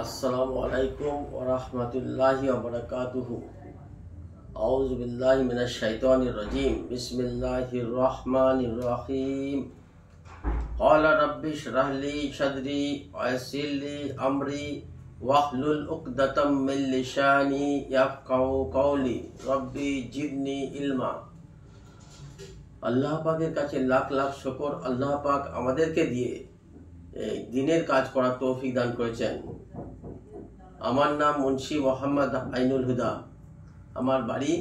अस्सलामुअलैकुम वरहमतुल्लाहि वबरकातुहू। औज़ु बिल्लाहि मिनश शैतानिर रजीम। बिस्मिल्लाहिर रहमानिर रहीम। क़ाला रब्बि इश्रह ली सदरी वयस्सिर ली अमरी वहलुल उक़दतम मिन लिसानी यफ़क़हू क़ौली रब्बि ज़िदनी इल्मा। আল্লাহ পাকের কাছে লাখ লাখ শুকর। আল্লাহ পাক আমাদেরকে দিয়ে এই দিনের কাজ করার তৌফিক দান করেছেন। আমার নাম মুন্সি মোহাম্মদ আইনুল হুদা। আমার বাড়ি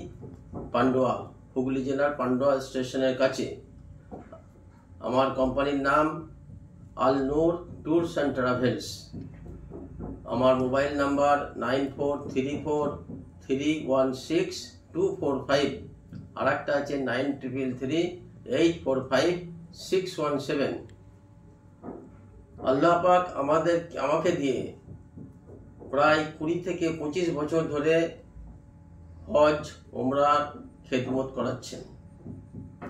পান্ডুয়া, হুগলি জেলার পান্ডুয়া স্টেশনের কাছে। আমার কোম্পানির নাম আল নূর ট্যুরস অ্যান্ড ট্রাভেলস। আমার মোবাইল নাম্বার 9434316245। আর একটা আছে 9333845617। আল্লাহ পাক আমাকে দিয়ে প্রায় 20 থেকে 25 বছর ধরে হজ উমরার খেদমত করাচ্ছেন।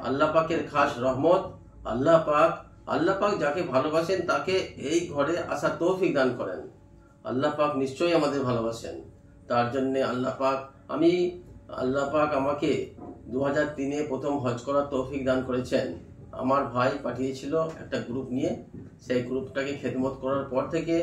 আল্লাহ পাকের খাস রহমত। আল্লাহ পাক যাকে ভালোবাসেন তাকে এই ঘরে আসার তৌফিক দান করেন। আল্লাহ পাক নিশ্চয়ই আমাদের ভালোবাসেন। তার জন্য আল্লাহ পাক আমাকে 2003-এ প্রথম হজ করার তৌফিক দান করেছেন। আমার ভাই পাঠিয়েছিল একটা গ্রুপ নিয়ে। সেই গ্রুপটাকে খেদমত করার পর থেকে